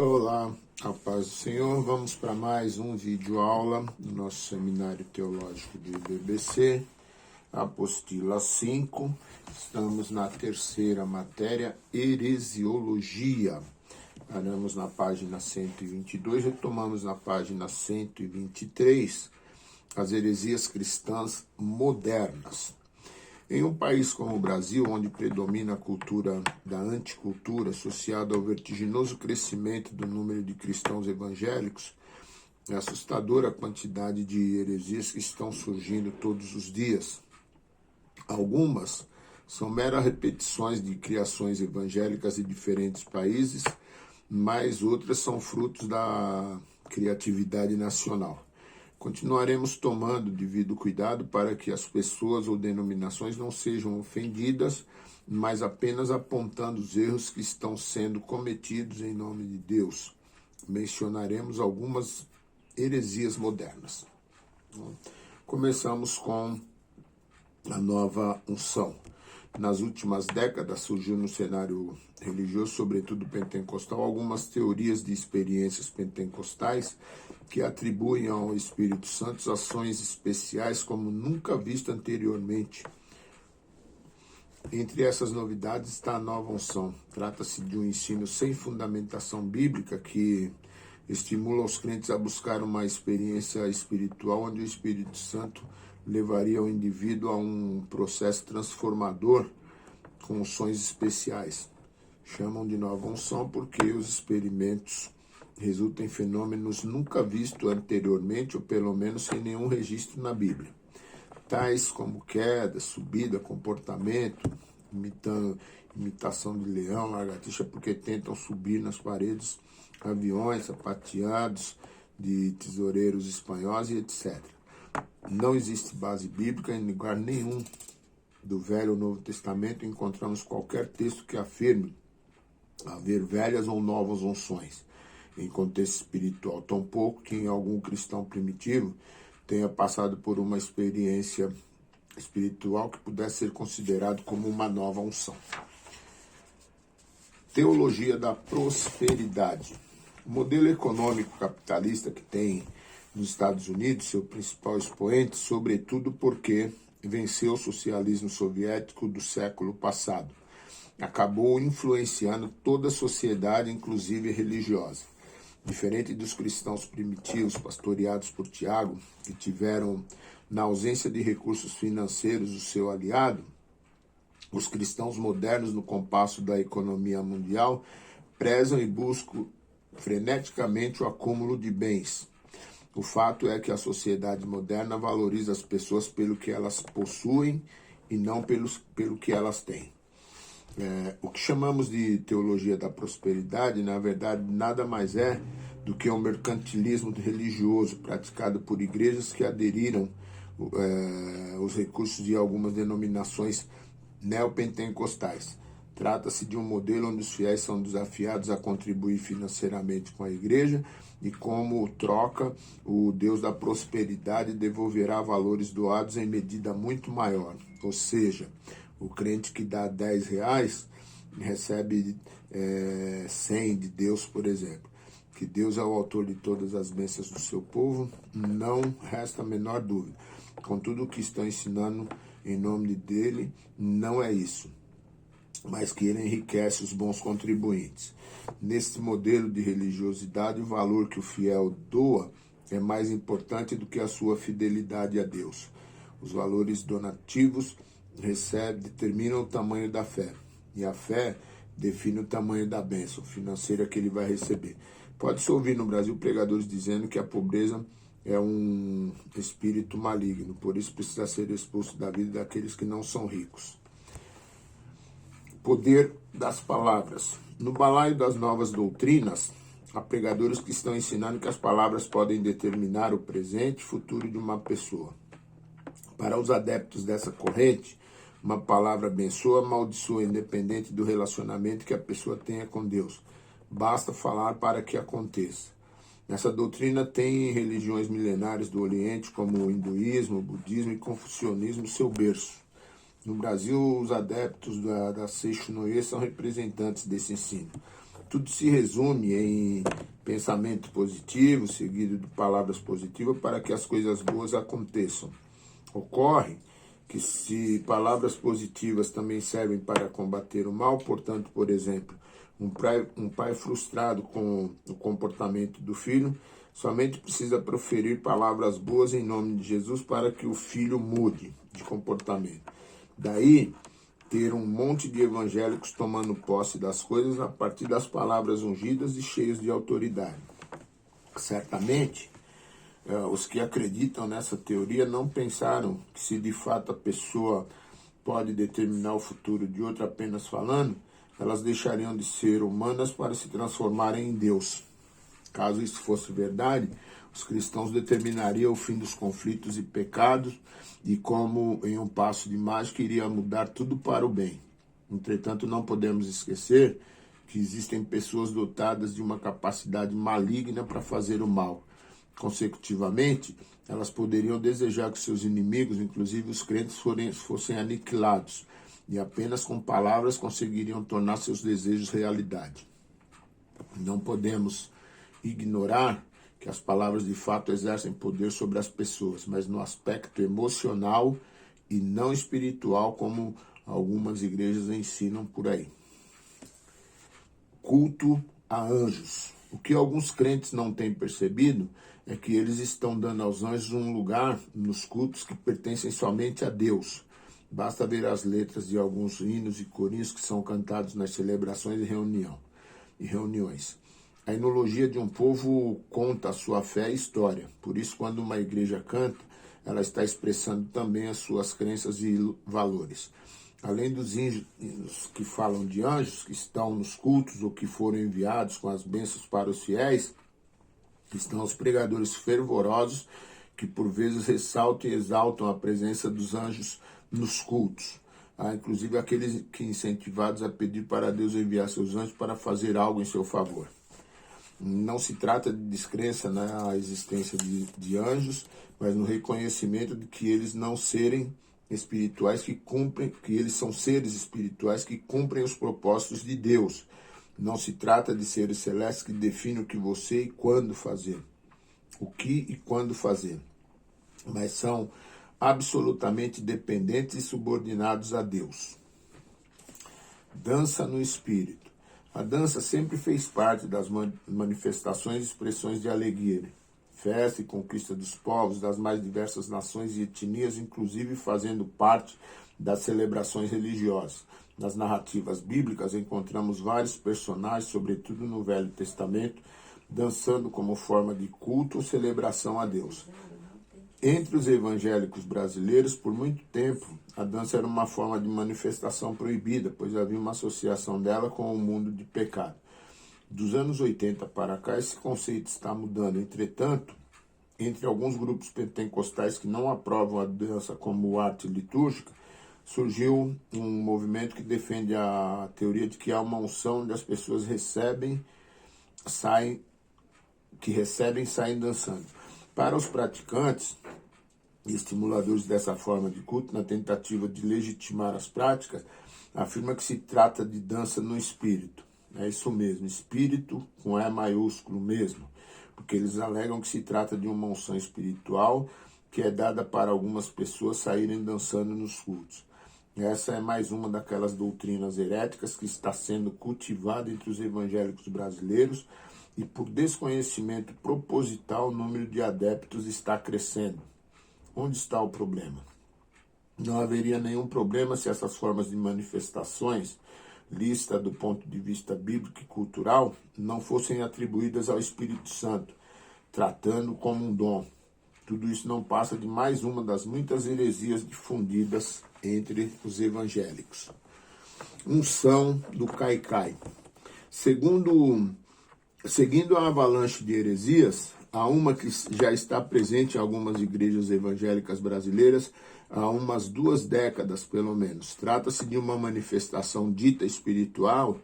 Olá, a paz do Senhor. Vamos para mais um vídeo aula do nosso Seminário Teológico de BBC, Apostila 5. Estamos na terceira matéria, Heresiologia. Paramos na página 122, retomamos na página 123, as heresias cristãs modernas. Em um país como o Brasil, onde predomina a cultura da anticultura associada ao vertiginoso crescimento do número de cristãos evangélicos, é assustadora a quantidade de heresias que estão surgindo todos os dias. Algumas são meras repetições de criações evangélicas de diferentes países, mas outras são frutos da criatividade nacional. Continuaremos tomando devido cuidado para que as pessoas ou denominações não sejam ofendidas, mas apenas apontando os erros que estão sendo cometidos em nome de Deus. Mencionaremos algumas heresias modernas. Começamos com a nova unção. Nas últimas décadas surgiu no cenário religioso, sobretudo pentecostal, algumas teorias de experiências pentecostais que atribuem ao Espírito Santo ações especiais como nunca visto anteriormente. Entre essas novidades está a nova unção. Trata-se de um ensino sem fundamentação bíblica que estimula os crentes a buscar uma experiência espiritual onde o Espírito Santo levaria o indivíduo a um processo transformador com unções especiais. Chamam de nova unção porque os experimentos resultam em fenômenos nunca vistos anteriormente, ou pelo menos sem nenhum registro na Bíblia. Tais como queda, subida, comportamento, imitação de leão, lagartixa, porque tentam subir nas paredes, aviões sapateados de tesoureiros espanhóis e etc. Não existe base bíblica em lugar nenhum do Velho ou Novo Testamento. Encontramos qualquer texto que afirme haver velhas ou novas unções em contexto espiritual, tampouco que em algum cristão primitivo tenha passado por uma experiência espiritual que pudesse ser considerado como uma nova unção. Teologia da prosperidade. O modelo econômico capitalista que tem nos Estados Unidos, seu principal expoente, sobretudo porque venceu o socialismo soviético do século passado, acabou influenciando toda a sociedade, inclusive religiosa. Diferente dos cristãos primitivos, pastoreados por Tiago, que tiveram, na ausência de recursos financeiros, o seu aliado, os cristãos modernos, no compasso da economia mundial, prezam e buscam freneticamente o acúmulo de bens. O fato é que a sociedade moderna valoriza as pessoas pelo que elas possuem e não pelo que elas têm. O que chamamos de teologia da prosperidade, na verdade, nada mais é do que um mercantilismo religioso praticado por igrejas que aderiram os recursos de algumas denominações neopentecostais. Trata-se de um modelo onde os fiéis são desafiados a contribuir financeiramente com a igreja e, como troca, o Deus da prosperidade devolverá valores doados em medida muito maior. Ou seja, o crente que dá R$10 recebe 100 de Deus, por exemplo. Que Deus é o autor de todas as bênçãos do seu povo, não resta a menor dúvida. Contudo, o que estão ensinando em nome dele não é isso, mas que ele enriquece os bons contribuintes. Neste modelo de religiosidade, o valor que o fiel doa é mais importante do que a sua fidelidade a Deus. Os valores donativos determinam o tamanho da fé, e a fé define o tamanho da bênção financeira que ele vai receber. Pode-se ouvir no Brasil pregadores dizendo que a pobreza é um espírito maligno, por isso precisa ser expulso da vida daqueles que não são ricos. Poder das palavras. No balaio das novas doutrinas, há pregadores que estão ensinando que as palavras podem determinar o presente e futuro de uma pessoa. Para os adeptos dessa corrente, uma palavra abençoa, amaldiçoa, independente do relacionamento que a pessoa tenha com Deus. Basta falar para que aconteça. Nessa doutrina tem religiões milenares do Oriente, como o hinduísmo, o budismo e o confucionismo, seu berço. No Brasil, os adeptos da Seishnoye são representantes desse ensino. Tudo se resume em pensamento positivo, seguido de palavras positivas, para que as coisas boas aconteçam. Ocorre que se palavras positivas também servem para combater o mal, portanto, por exemplo, um pai frustrado com o comportamento do filho, somente precisa proferir palavras boas em nome de Jesus para que o filho mude de comportamento. Daí, ter um monte de evangélicos tomando posse das coisas a partir das palavras ungidas e cheios de autoridade. Certamente, os que acreditam nessa teoria não pensaram que se de fato a pessoa pode determinar o futuro de outra apenas falando, elas deixariam de ser humanas para se transformarem em Deus. Caso isso fosse verdade, os cristãos determinariam o fim dos conflitos e pecados e como em um passo de mágica iria mudar tudo para o bem. Entretanto, não podemos esquecer que existem pessoas dotadas de uma capacidade maligna para fazer o mal. Consecutivamente, elas poderiam desejar que seus inimigos, inclusive os crentes, fossem aniquilados e apenas com palavras conseguiriam tornar seus desejos realidade. Não podemos ignorar que as palavras de fato exercem poder sobre as pessoas, mas no aspecto emocional e não espiritual, como algumas igrejas ensinam por aí. Culto a anjos. O que alguns crentes não têm percebido é que eles estão dando aos anjos um lugar nos cultos que pertencem somente a Deus. Basta ver as letras de alguns hinos e corinhos que são cantados nas celebrações e reuniões. A enologia de um povo conta a sua fé e história. Por isso, quando uma igreja canta, ela está expressando também as suas crenças e valores. Além dos hinos que falam de anjos, que estão nos cultos ou que foram enviados com as bênçãos para os fiéis, estão os pregadores fervorosos, que por vezes ressaltam e exaltam a presença dos anjos nos cultos. Inclusive aqueles que incentivados a pedir para Deus enviar seus anjos para fazer algo em seu favor. Não se trata de descrença na existência de anjos, mas no reconhecimento de que eles não serem espirituais que eles são seres espirituais que cumprem os propósitos de Deus. Não se trata de seres celestes que definem o que você e quando fazer. O que e quando fazer. Mas são absolutamente dependentes e subordinados a Deus. Dança no espírito. A dança sempre fez parte das manifestações e expressões de alegria, festa e conquista dos povos das mais diversas nações e etnias, inclusive fazendo parte das celebrações religiosas. Nas narrativas bíblicas encontramos vários personagens, sobretudo no Velho Testamento, dançando como forma de culto ou celebração a Deus. Entre os evangélicos brasileiros, por muito tempo, a dança era uma forma de manifestação proibida, pois havia uma associação dela com o mundo de pecado. Dos anos 80 para cá, esse conceito está mudando. Entretanto, entre alguns grupos pentecostais que não aprovam a dança como arte litúrgica, surgiu um movimento que defende a teoria de que há uma unção onde as pessoas saem dançando. Para os praticantes e estimuladores dessa forma de culto, na tentativa de legitimar as práticas, afirma que se trata de dança no espírito. É isso mesmo, espírito com E maiúsculo mesmo, porque eles alegam que se trata de uma unção espiritual que é dada para algumas pessoas saírem dançando nos cultos. Essa é mais uma daquelas doutrinas heréticas que está sendo cultivada entre os evangélicos brasileiros e por desconhecimento proposital o número de adeptos está crescendo. Onde está o problema? Não haveria nenhum problema se essas formas de manifestações, lista do ponto de vista bíblico e cultural, não fossem atribuídas ao Espírito Santo, tratando como um dom. Tudo isso não passa de mais uma das muitas heresias difundidas entre os evangélicos. Unção do caicai. Seguindo a avalanche de heresias, há uma que já está presente em algumas igrejas evangélicas brasileiras há umas 2 décadas, pelo menos. Trata-se de uma manifestação dita espiritual,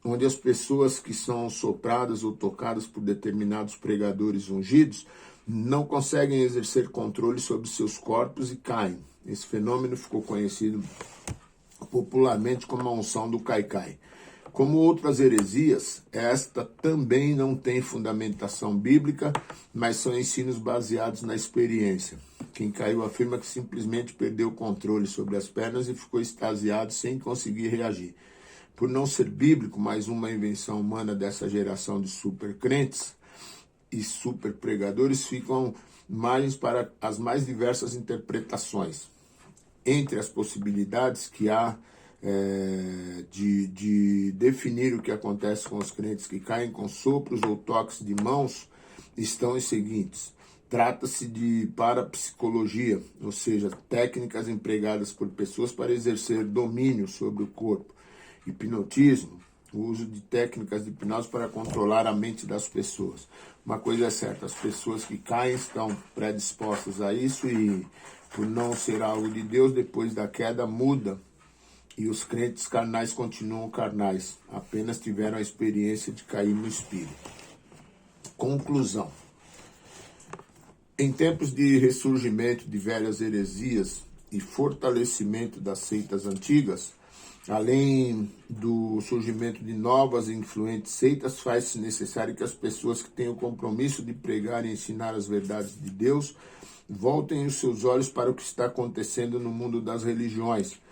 onde as pessoas que são sopradas ou tocadas por determinados pregadores ungidos não conseguem exercer controle sobre seus corpos e caem. Esse fenômeno ficou conhecido popularmente como a unção do caicai. Como outras heresias, esta também não tem fundamentação bíblica, mas são ensinos baseados na experiência. Quem caiu afirma que simplesmente perdeu o controle sobre as pernas e ficou extasiado sem conseguir reagir. Por não ser bíblico, mais uma invenção humana dessa geração de supercrentes e super pregadores, ficam margens para as mais diversas interpretações. Entre as possibilidades que há de definir o que acontece com os crentes que caem com sopros ou toques de mãos, estão os seguintes. Trata-se de parapsicologia, ou seja, técnicas empregadas por pessoas para exercer domínio sobre o corpo. Hipnotismo, o uso de técnicas de hipnose para controlar a mente das pessoas. Uma coisa é certa, as pessoas que caem estão predispostas a isso e, por não ser algo de Deus, depois da queda muda. E os crentes carnais continuam carnais, apenas tiveram a experiência de cair no espírito. Conclusão. Em tempos de ressurgimento de velhas heresias e fortalecimento das seitas antigas, além do surgimento de novas e influentes seitas, faz-se necessário que as pessoas que têm o compromisso de pregar e ensinar as verdades de Deus voltem os seus olhos para o que está acontecendo no mundo das religiões,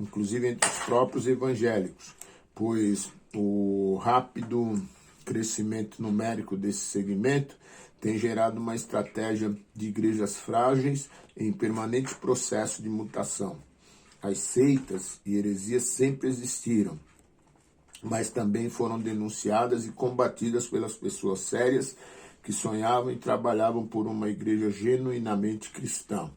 inclusive entre os próprios evangélicos, pois o rápido crescimento numérico desse segmento tem gerado uma estratégia de igrejas frágeis em permanente processo de mutação. As seitas e heresias sempre existiram, mas também foram denunciadas e combatidas pelas pessoas sérias que sonhavam e trabalhavam por uma igreja genuinamente cristã.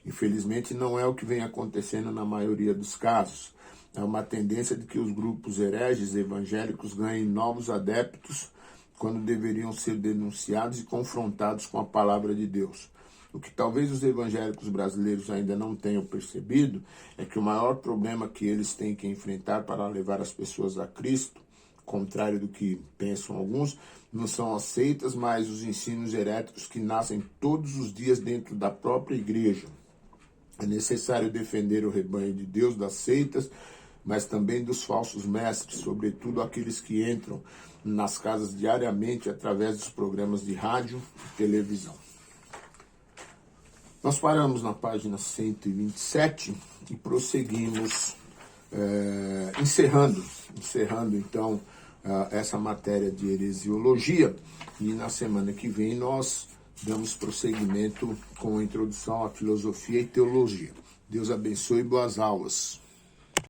Infelizmente, não é o que vem acontecendo na maioria dos casos. É uma tendência de que os grupos hereges evangélicos ganhem novos adeptos quando deveriam ser denunciados e confrontados com a palavra de Deus. O que talvez os evangélicos brasileiros ainda não tenham percebido é que o maior problema que eles têm que enfrentar para levar as pessoas a Cristo, contrário do que pensam alguns, não são as seitas, mas os ensinos heréticos que nascem todos os dias dentro da própria igreja. É necessário defender o rebanho de Deus das seitas, mas também dos falsos mestres, sobretudo aqueles que entram nas casas diariamente através dos programas de rádio e televisão. Nós paramos na página 127 e prosseguimos encerrando então essa matéria de heresiologia, e na semana que vem nós damos prosseguimento com a introdução à filosofia e teologia. Deus abençoe e boas aulas.